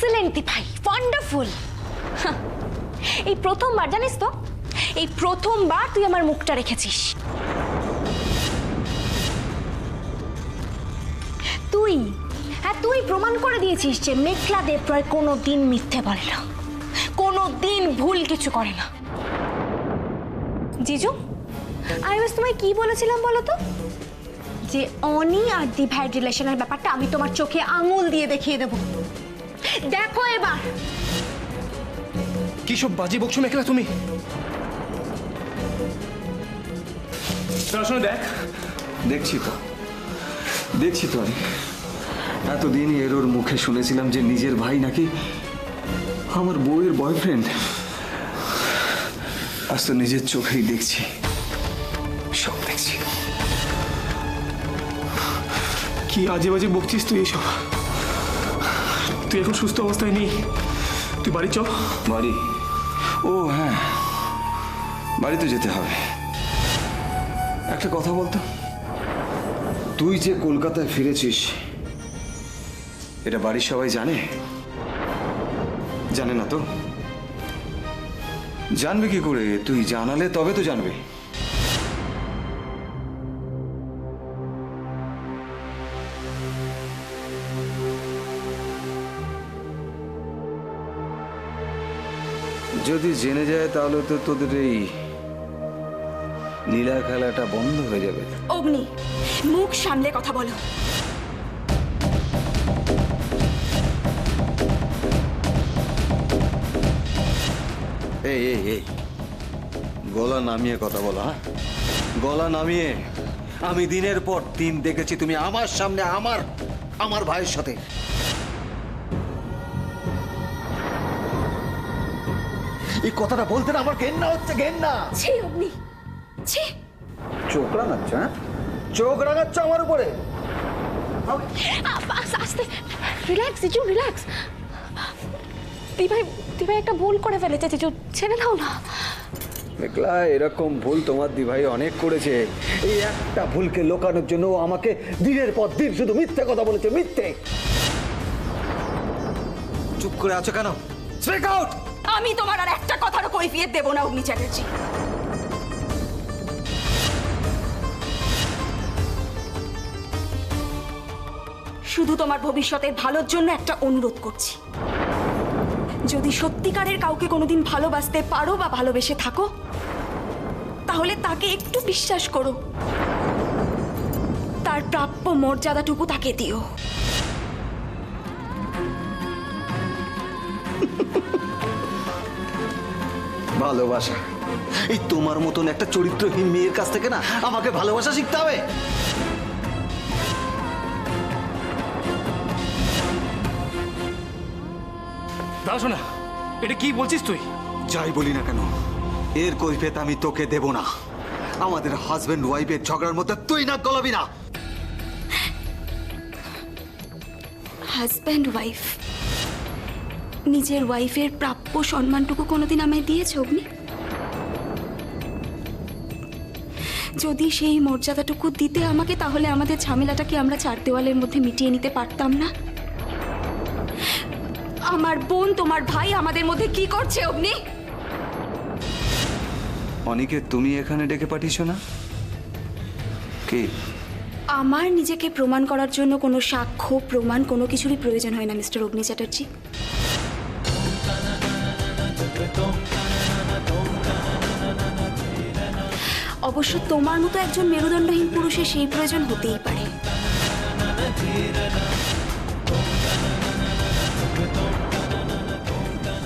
Excellent ভাই, wonderful. এই প্রথমবার জানিস তো, এই প্রথমবার তুই আমার মুখটা রেখেছিস। তুই, হ্যাঁ তুই প্রমাণ করে দিয়েছিস যে মেঘলা দেবরায় কোনোদিন মিথ্যে বলে না, কোনোদিন ভুল কিছু করে না। জিজু, আমি বাস তোমায় কি বলেছিলাম বলো তো, যে অনি আর দি ভাইয়ের রিলেশনের ব্যাপারটা আমি তোমার চোখে আঙুল দিয়ে দেখিয়ে দেব। দেখো এবার। কি সব বাজি বকছো মেঘলা তুমি? শোনো দেখ। দেখছি তো আমি এতদিন এর ওর মুখে শুনেছিলাম যে নিজের ভাই নাকি আমার বউয়ের বয়ফ্রেন্ড। আজ তো নিজের চোখেই দেখছি, সব দেখছি। কি আজে বাজে বকছিস তুই এইসব? তুই এখন সুস্থ অবস্থায় নেই, তুই বাড়ি চ। বাড়ি? ও হ্যাঁ, বাড়ি তো যেতে হবে। একটা কথা বলতো, তুই যে কলকাতায় ফিরেছিস এটা বাড়ির সবাই জানে? জানে না তো? জানবে কি করে? তুই জানালে তবে তো জানবে। যদি জেনে যায় তাহলে তো তোদের এই লীলা খেলাটা বন্ধ হয়ে যাবে। অগ্নি, মুখ সামলে কথা বলো। এই এই এই গলা নামিয়ে কথা বলো। হ্যাঁ, গলা নামিয়ে। আমি দিনের পর দিন দেখেছি তুমি আমার সামনে আমার ভাইয়ের সাথে। এই কথাটা বলতে না আমার ঘেন্না হচ্ছে, ঘেন্না। ছি অগ্নি, ছি। চোখ রাঙাচ্ছ? হ্যাঁ, চোখ রাঙাচ্ছ আমার উপরে। আস্তে, রিল্যাক্স জিজু, রিল্যাক্স। দিভাই একটা ভুল করে ফেলেছে জিজু, ছেড়ে দাও না। মেঘলা, এরকম ভুল তোমার দিভাই অনেক করেছে। এই একটা ভুলকে লোকানোর জন্য ও আমাকে দিনের পর দিন শুধু মিথ্যে কথা বলেছে, মিথ্যে। চুপ করে আছো কেন? Speak out. আমি তোমার আর একটা কথারও কৈফিয়ত দেব না অগ্নি চ্যাটার্জি। শুধু তোমার ভবিষ্যতের ভালোর জন্য একটা অনুরোধ করছি, যদি সত্যিকারের কাউকে কোনোদিন ভালোবাসতে পারো বা ভালোবেসে থাকো, তাহলে তাকে একটু বিশ্বাস করো, তার প্রাপ্য মর্যাদাটুকু তাকে দিও। ভালোবাসা? এই তোমার মতন একটা চরিত্রহীন মেয়ের কাছ থেকে না আমাকে ভালোবাসা শিখতে হবে? দাঁড়া শোনা, এটা কি বলছিস তুই? যাই বলি না কেন, এর কৈফিয়ত আমি তোকে দেব না। আমাদের হাজবেন্ড ওয়াইফের ঝগড়ার মধ্যে তুই না গলাবি না। হাজব্যান্ড ওয়াইফ, নিজের ওয়াইফের প্রাপ্য সম্মানটুকু কোনোদিন আমায় দিয়েছ অগ্নি? যদি সেই মর্যাদাটুকু দিতে আমাকে, তাহলে আমাদের ঝামেলাটাকে আমরা চার দেওয়ালের মধ্যে মিটিয়ে নিতে পারতাম না? আমার বোন, তোমার ভাই আমাদের মধ্যে কি করছে অগ্নি? অনিকে তুমি এখানে ডেকে পাঠিয়েছো না? কি? আমার নিজেকে প্রমাণ করার জন্য কোনো সাক্ষ্য, প্রমাণ কোনো কিছুরই প্রয়োজন হয় না মিস্টার অগ্নি চ্যাটার্জি। অবশ্য তোমার মতো একজন মেরুদণ্ডহীন পুরুষের সেই প্রয়োজন হতেই পারে।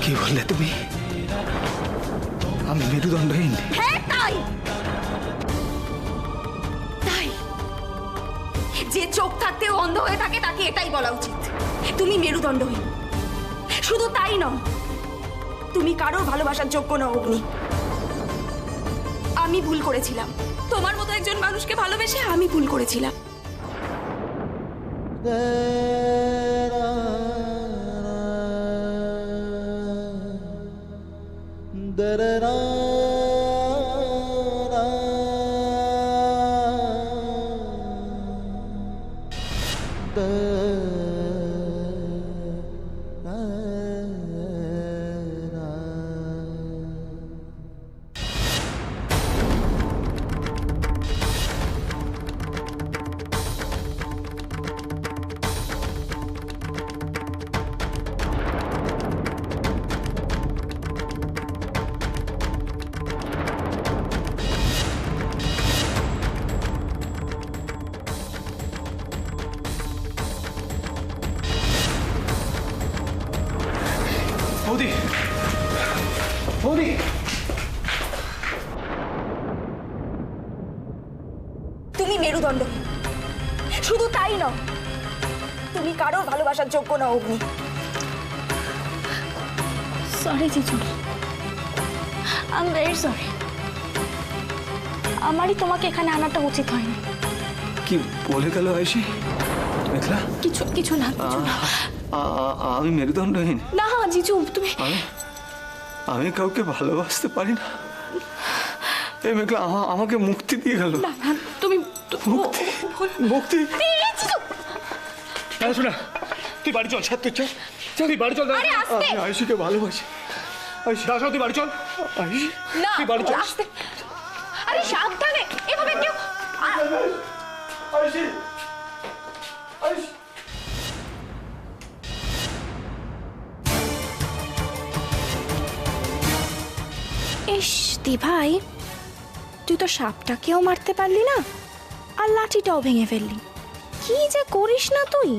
কি বললে তুমি? আমি মেরুদণ্ডহীন? হ্যাঁ তাই, তাই। যে চোখ থাকতেও অন্ধ হয়ে থাকে তাকে এটাই বলা উচিত, তুমি মেরুদণ্ডহীন। শুধু তাই নয়, তুমি কারোর ভালোবাসার যোগ্য নও অগ্নি। আমি ভুল করেছিলাম, তোমার মতো একজন মানুষকে ভালোবেসে আমি ভুল করেছিলাম। বৌদি, বৌদি, তুমি মেরুদণ্ড, শুধু তাই নও, তুমি কারোর ভালোবাসার যোগ্য না অগ্নি। সরি জিজু, আই এম ভেরি সরি। আমারই তোমাকে এখানে আনাটা উচিত হয়নি। কি বলে গেল আয়ুষী? মেঘলা, কিছু কিছু না, কিছু না। আমি মেরুদণ্ডহীন? না জিজু, তুমি আমি কাউকে ভালোবাসতে পারি না। এই মেঘলা আমাকে মুক্তি দিয়ে গেল। না না, তুমি মুক্তি? শোনা, তুই বাড়ি চল, তুই চল, তুই বাড়ি চল। আমি আয়ুষীকে ভালোবাসি। আয়ুষী, দাঁড়াও, তুই বাড়ি চল। আয়ুষী, না, তুই বাড়ি চল। আস্তে। আরে সাবধানে, এভাবে কেউ। আয়ুষী, আয়ুষী। ইস দি ভাই, তুই তো সাপটাকেও মারতে পারলি না, আর লাঠিটাও ভেঙে ফেললি। কি যে করিস না তুই,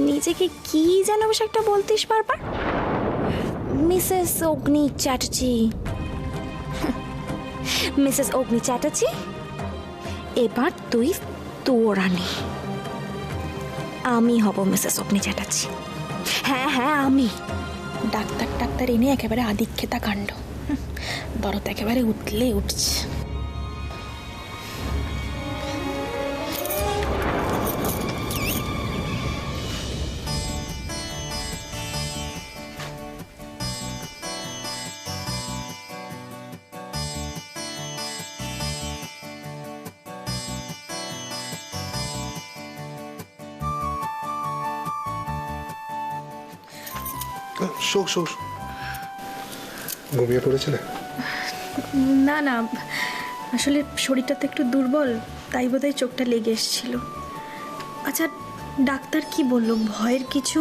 নিজেকে কি যেন বেশ একটা বলতিস বারবার, মিসেস অগ্নি চ্যাটার্জি। মিসেস অগ্নি চ্যাটার্জি, এবার তুই তোর রানী, আমি হব মিসেস অগ্নি চ্যাটার্জি। হ্যাঁ হ্যাঁ, আমি। ডাক্তার ডাক্তার এনে একেবারে আদিক্ষেতা কাণ্ড, দরদ একেবারে উঠলে উঠছে। শোক শোক, ঘুমিয়ে পড়েছিলে? না না, আসলে শরীরটা তো একটু দুর্বল, তাই বোধহয় চোখটা লেগে এসেছিল। আচ্ছা, ডাক্তার কি বললো? ভয়ের কিছু?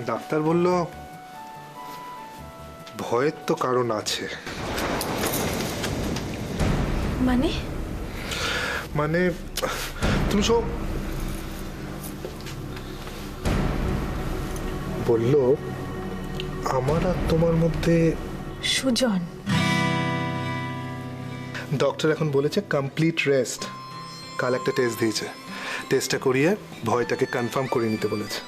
ডাক্তার বলল ভয়ের তো কারণ আছে। মানে মানে তুমি সব বললো আমার আর তোমার মধ্যে। সুজন, ডক্টর এখন বলেছে কমপ্লিট রেস্ট। কাল একটা টেস্ট দিয়েছে, টেস্টটা করিয়ে ভয়টাকে কনফার্ম করে নিতে বলেছে।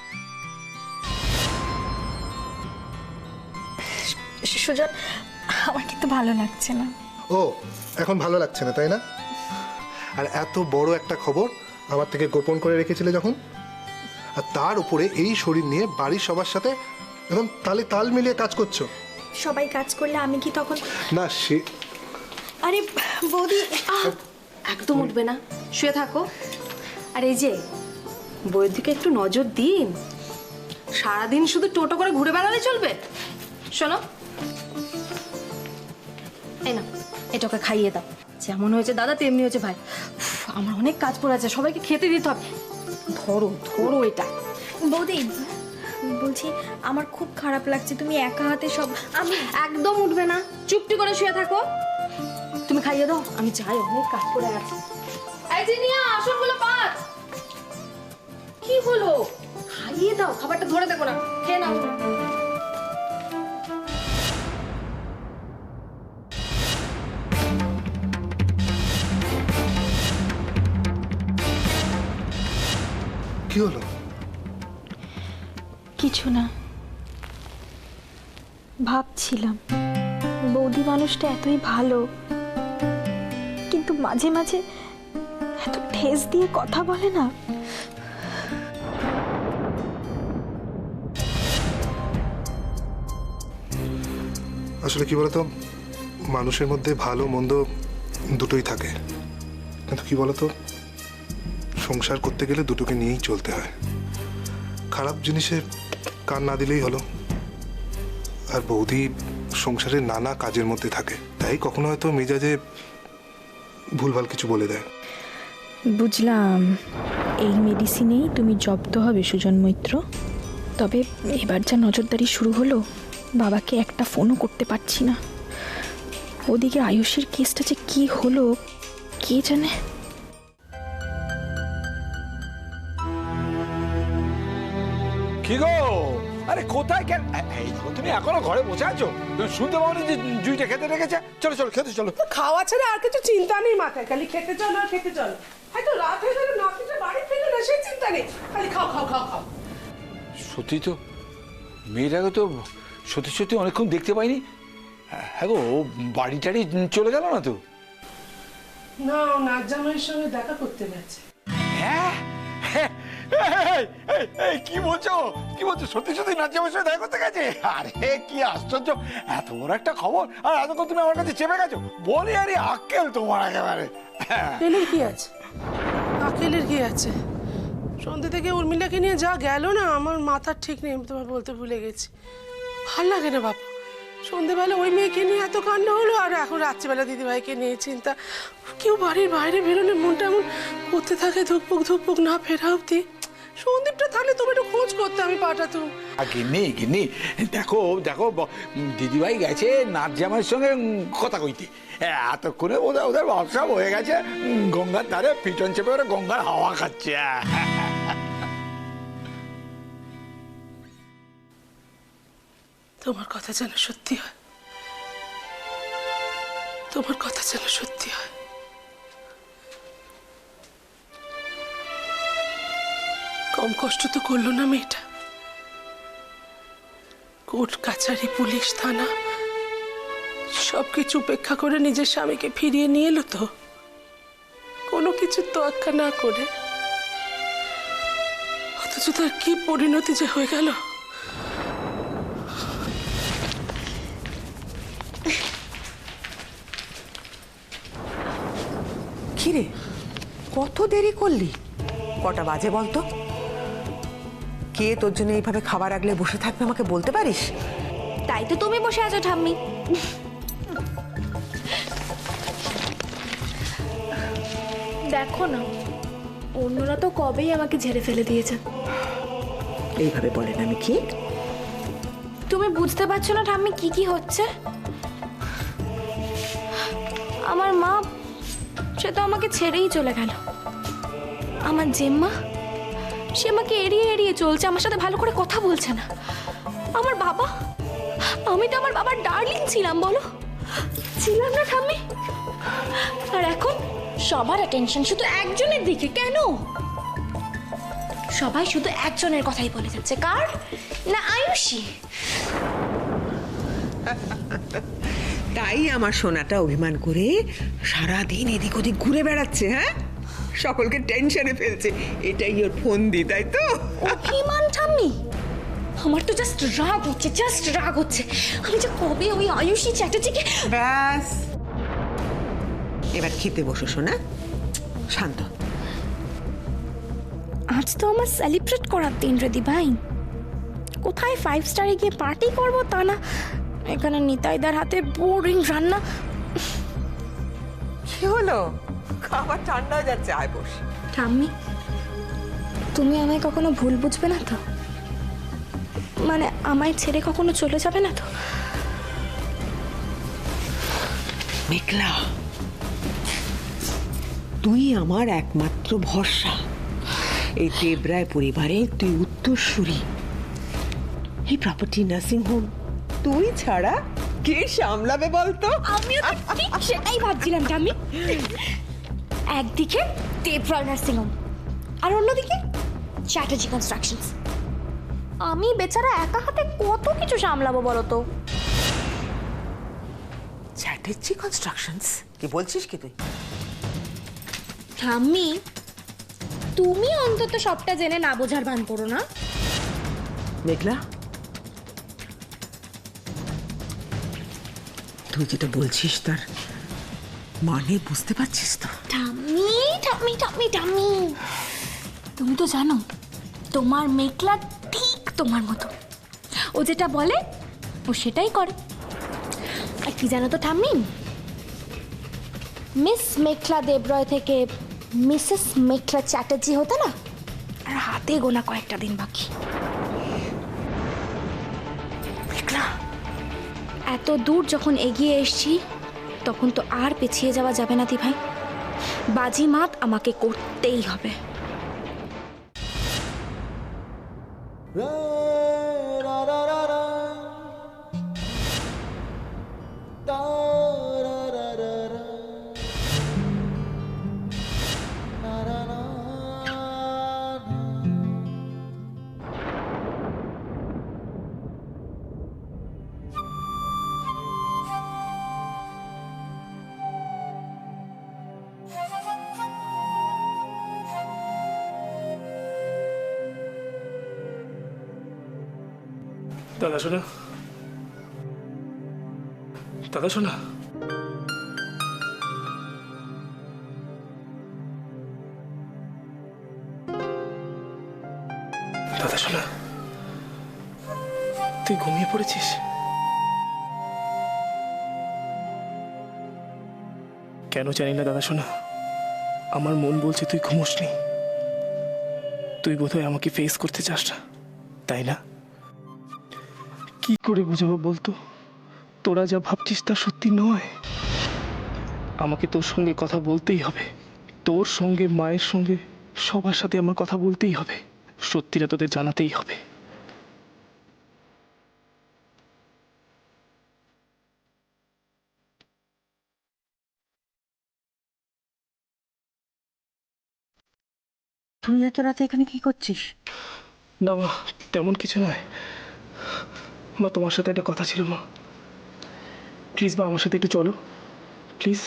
সুজন, আমার কিন্তু ভালো লাগছে না। ও, এখন ভালো লাগছে না তাই না? আর এত বড় একটা খবর আমার থেকে গোপন করে রেখেছিলে যখন, আর তার উপরে এই শরীর নিয়ে বাড়ির সবার সাথে এখন তালে তাল মিলিয়ে কাজ করছো। সবাই কাজ করলে আমি কি তখন? না সে, আরে বৌদি, একদম উঠবে না, শুয়ে থাকো। আর এই যে বইয়ের দিকে একটু নজর দিন, সারাদিন শুধু টোটো করে ঘুরে বেড়ালে চলবে? শোনো, এই না, এটাকে খাইয়ে দাও। যেমন হয়েছে দাদা তেমনি হয়েছে ভাই। আমার অনেক কাজ পড়ে আছে, সবাইকে খেতে দিতে হবে। ধরো ধরো এটা। বৌদি বলছি, আমার খুব খারাপ লাগছে, তুমি একা হাতে সব। আমি একদম উঠবে না, চুপটি করে শুয়ে থাকো। তুমি খাইয়ে দাও, আমি যাই, অনেক কাজ পড়ে আছে। এই জিনিয়া, আসনগুলো পাত। কি হলো? খাইয়ে দাও, খাবারটা ধরে দেখো না, খেয়ে নাও। কি হলো? কিছু না, ভাবছিলাম বৌদি মানুষটা এতই ভালো, কিন্তু মাঝে মাঝে এত ঠেস দিয়ে কথা বলে না। আসলে কি বলতো, মানুষের মধ্যে ভালো মন্দ দুটোই থাকে, কিন্তু কি বলতো, সংসার করতে গেলে দুটোকে নিয়েই চলতে হয়। খারাপ জিনিসে কান না দিলেই হলো। আর বৌদি সংসারের নানা কাজের মধ্যে থাকে, তাই কখনো হয়তো মেজাজে ভুলভাল কিছু বলে দেয়। বুঝলাম, এই মেডিসিনেই তুমি জব্দ হবে সুজন মৈত্র। তবে এবার যা নজরদারি শুরু হলো, বাবাকে একটা ফোনও করতে পারছি না। ওদিকে আয়ুষের কেসটা যে কি হলো কে জানে। কি গো, আরে কোথায় কেন এই দেখো, তুমি এখনো ঘরে বসে আছো? তুমি শুনতে পাওনি যে জুইটা খেতে রেখেছে? চলো চলো খেতে চলো। খাওয়া ছাড়া আর কিছু চিন্তা নেই মাথায়, খালি খেতে চলো আর খেতে চলো। হয়তো রাত হয়ে গেল, না খেতে বাড়ি ফিরলো না, সেই চিন্তা নেই, খালি খাও খাও খাও খাও। সত্যি তো, মেয়েটাকে তো সত্যি সত্যি অনেকক্ষণ দেখতে পাইনি। হ্যাঁ গো, বাড়ি টাড়ি চলে গেল না তো? না, নাচ জামাইয়ের সঙ্গে দেখা করতে গেছে। হ্যাঁ কি বলছো, কি বলছো? সত্যি সত্যি নাচিয়ামের সঙ্গে দেখা করতে গেছে? আরে কি আশ্চর্য, এত বড় একটা খবর আর এতক্ষণ তুমি আমার কাছে চেপে গেছো। বলি আরে আক্কেল তোমার একেবারে। আকেলের কি আছে, আকেলের কি আছে? সন্ধ্যে থেকে উর্মিলাকে নিয়ে যা গেল না, আমার মাথার ঠিক নেই, আমি তোমার বলতে ভুলে গেছি। ভাল লাগে না বাপু, সন্ধ্যেবেলা ওই মেয়েকে নিয়ে এত কাণ্ড হলো, আর এখন রাত্রিবেলা দিদিভাইকে নিয়ে চিন্তা। কেউ বাড়ির বাইরে বেরোলে মনটা এমন করতে থাকে, ধুকপুক ধুকপুক না ফেরা অব্দি। সন্দীপটা থাকলে তুমি একটু খোঁজ করতে, আমি পাঠাতুম। গিন্নি গিন্নি, দেখো দেখো, দিদিভাই গেছে নাচ জামাইয়ের সঙ্গে কথা কইতে। এতক্ষণে ওদের ওদের ব্যবসা হয়ে গেছে, গঙ্গার ধারে পিছন চেপে ওরা গঙ্গার হাওয়া খাচ্ছে। তোমার কথা যেন সত্যি হয়, তোমার কথা যেন সত্যি হয়। কম কষ্ট তো করলো না মেয়েটা। কোর্ট কাছারি পুলিশ থানা সবকিছু উপেক্ষা করে নিজের স্বামীকে ফিরিয়ে নিয়ে এলো তো, কোনো কিছু তোয়াক্কা না করে। অথচ তার কি পরিণতি যে হয়ে গেল। কিরে, কত দেরি করলি? কটা বাজে বলতো? কে তোর জন্য এইভাবে খাবার আগলে বসে থাকবে আমাকে বলতে পারিস? তাই তো তুমি বসে আছো ঠাম্মি। দেখো না, অন্যরা তো কবেই আমাকে ঝেড়ে ফেলে দিয়েছে। এইভাবে বলেন আমি কি? তুমি বুঝতে পারছো না ঠাম্মি কি কি হচ্ছে? আমার মা, সে তো আমাকে ছেড়েই চলে গেল। আমার জেম্মা, সে আমাকে এড়িয়ে এড়িয়ে চলছে, আমার সাথে ভালো করে কথা বলছে না। আমার বাবা, আমি তো আমার বাবার ডার্লিং ছিলাম, বলো ছিলাম না ঠাম্মি? আর এখন সবার অ্যাটেনশন শুধু একজনের দিকে। কেন? সবাই শুধু একজনের কথাই বলে যাচ্ছে। কার? না আয়ুষী। তাই আমার সোনাটা অভিমান করে সারাদিন এদিক ওদিক ঘুরে বেড়াচ্ছে, হ্যাঁ? সকলকে টেনশনে ফেলছে। এটাই ওর ফোন দি, তাই তো? অভিমান ঠাম্মি? আমার তো জাস্ট রাগ হচ্ছে, জাস্ট রাগ হচ্ছে। আমি যে কবে ওই আয়ুষী চ্যাটার্জিকে। ব্যাস, এবার খেতে বসো সোনা, শান্ত। আজ তো আমার সেলিব্রেট করার দিন রে দিভাই। কোথায় 5 স্টারে গিয়ে পার্টি করবো তা না, এখানে নিতাইদার হাতে বোরিং রান্না। কি হলো? খাবার ঠান্ডা হয়ে যাচ্ছে, আয় বস। ঠাম্মি, তুমি আমায় কখনো ভুল বুঝবে না তো? মানে আমায় ছেড়ে কখনো চলে যাবে না তো? মেঘলা, তুই আমার একমাত্র ভরসা। এই দেবরায় পরিবারে তুই উত্তরসূরি। এই প্রপার্টি নার্সিং হোম তুই ছাড়া কে সামলাবে বলতো? আমিও তো ঠিক সেটাই ভাবছিলাম ঠাম্মি। একদিকে দেবরায় নার্সিং হোম আর অন্যদিকে চ্যাটার্জি কনস্ট্রাকশনস। আমি বেচারা একা হাতে কত কিছু সামলাবো বলো তো? চ্যাটার্জি কনস্ট্রাকশনস? কি বলছিস কি তুই? ঠাম্মি, তুমি অন্তত সবটা জেনে না বোঝার ভান করো না। মেঘলা, তুই যেটা বলছিস তার মানে বুঝতে পারছিস তো? ঠাম্মি ঠাম্মি ঠাম্মি ঠাম্মি, তুমি তো জানো তোমার মেঘলা ঠিক তোমার মতো। ও যেটা বলে ও সেটাই করে। আর কি জানো তো ঠাম্মি, মিস মেঘলা দেবরয় থেকে মিসেস মেঘলা চ্যাটার্জি হতে না আর হাতে গোনা কয়েকটা দিন বাকি। মেঘলা, এত দূর যখন এগিয়ে এসছি তখন তো আর পিছিয়ে যাওয়া যাবে না দি ভাই। বাজিমাত আমাকে করতেই হবে। দাদা শোনা, দাদা শোনা, দাদা শোনা, তুই ঘুমিয়ে পড়েছিস? কেন জানি না দাদা শোনা, আমার মন বলছে তুই ঘুমোসনি। তুই বোধহয় আমাকে ফেস করতে চাস না, তাই না? কি করে বুঝাবো বলতো, তোরা যা ভাবছিস তা সত্যি নয়। আমাকে তোর সঙ্গে কথা বলতেই হবে, তোর সঙ্গে, মায়ের সঙ্গে, সবার সাথে আমার কথা বলতেই হবে, সত্যিটা তোদের জানাতেই হবে। তুই এত রাতে এখানে কি করছিস? না মা, তেমন কিছু নয় মা, তোমার সাথে একটা কথা ছিল মা। প্লিজ মা, আমার সাথে একটু চলো প্লিজ।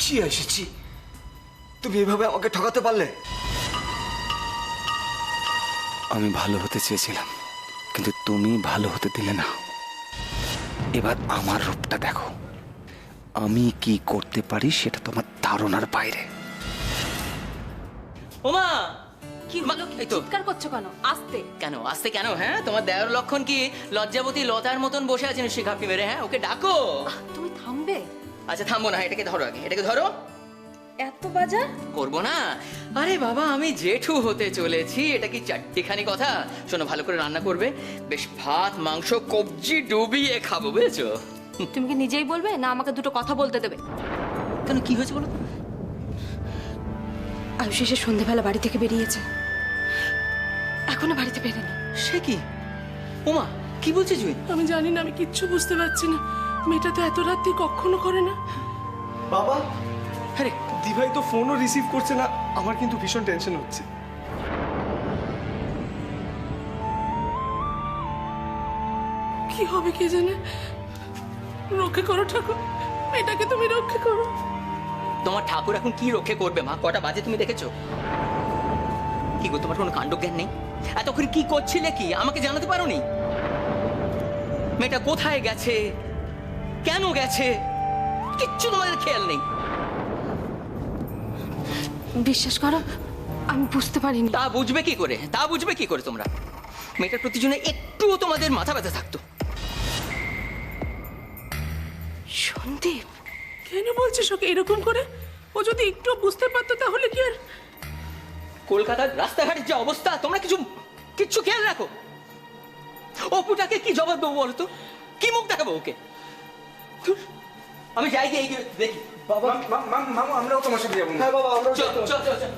ছি এসেছি, তুমি এভাবে আমাকে ঠকাতে পারলে? আমি ভালো হতে চেয়েছিলাম, কিন্তু তুমি ভালো হতে দিলে না। এবার আমার রূপটা দেখো, আমি কি করতে পারি সেটা তোমার ধারণার বাইরে। ওমা, কি হলো? এই তো। চিৎকার করছো কেন? আস্তে। কেন আসতে কেন? হ্যাঁ, তোমার দেওয়ার লক্ষণ কি লজ্জাবতী লতার মতন বসে আছেন শিখাপি মেরে? হ্যাঁ, ওকে ডাকো। তুমি থামবে? আচ্ছা থামবো না, এটাকে ধরো আগে, এটাকে ধরো। এত বাজার করবো না? আরে বাবা, আমি জেঠু হতে চলেছি, এটা কি চারটিখানি কথা? শোনো, ভালো করে রান্না করবে, বেশ ভাত মাংস কবজি ডুবিয়ে খাবো, বুঝেছো? তুমি কি নিজেই বলবে না আমাকে দুটো কথা বলতে দেবে? কেন, কি হয়েছে বলো? আয়ুষ এসে সন্ধেবেলা বাড়ি থেকে বেরিয়েছে, এখনো বাড়িতে বেরেনি। সে কি? ওমা, কি বলছিস তুই? আমি জানি না, আমি কিচ্ছু বুঝতে পারছি না। মেয়েটা তো এত রাত্রি কখনো করে না। বাবা, আরে দিভাই তো ফোনও রিসিভ করছে না, আমার কিন্তু ভীষণ টেনশন হচ্ছে। কি হবে কে জানে। রক্ষে করো ঠাকুর, মেয়েটাকে তুমি রক্ষে করো। তোমার ঠাকুর এখন কি রক্ষে করবে মা? কটা বাজে তুমি দেখেছো? কি গো, তোমার কোনো কাণ্ডজ্ঞান নেই? এতক্ষণ কি করছিলে, কি আমাকে জানাতে পারোনি? মেয়েটা কোথায় গেছে, কেন গেছে, কিচ্ছু তোমাদের খেয়াল নেই। বিশ্বাস করো, আমি বুঝতে পারিনি। তা বুঝবে কি করে? তা বুঝবে কি করে তোমরা? মেয়েটার প্রতি জন্য একটুও তোমাদের মাথা ব্যথা থাকতো? সন্দীপ, কেন বলছিস ওকে এরকম করে? ও যদি একটু বুঝতে পারতো তাহলে কি আর। কলকাতার রাস্তাঘাটের যে অবস্থা, তোমরা কিচ্ছু খেয়াল রাখো? অপুটাকে কি জবাব দেবো বলো তো? কি মুখ দেখাবো ওকে? আমি যাই গিয়ে দেখি। বাবা, মামা, আমরাও তোমার সাথে যাবো। হ্যাঁ বাবা, আমরাও চল চল চল চল।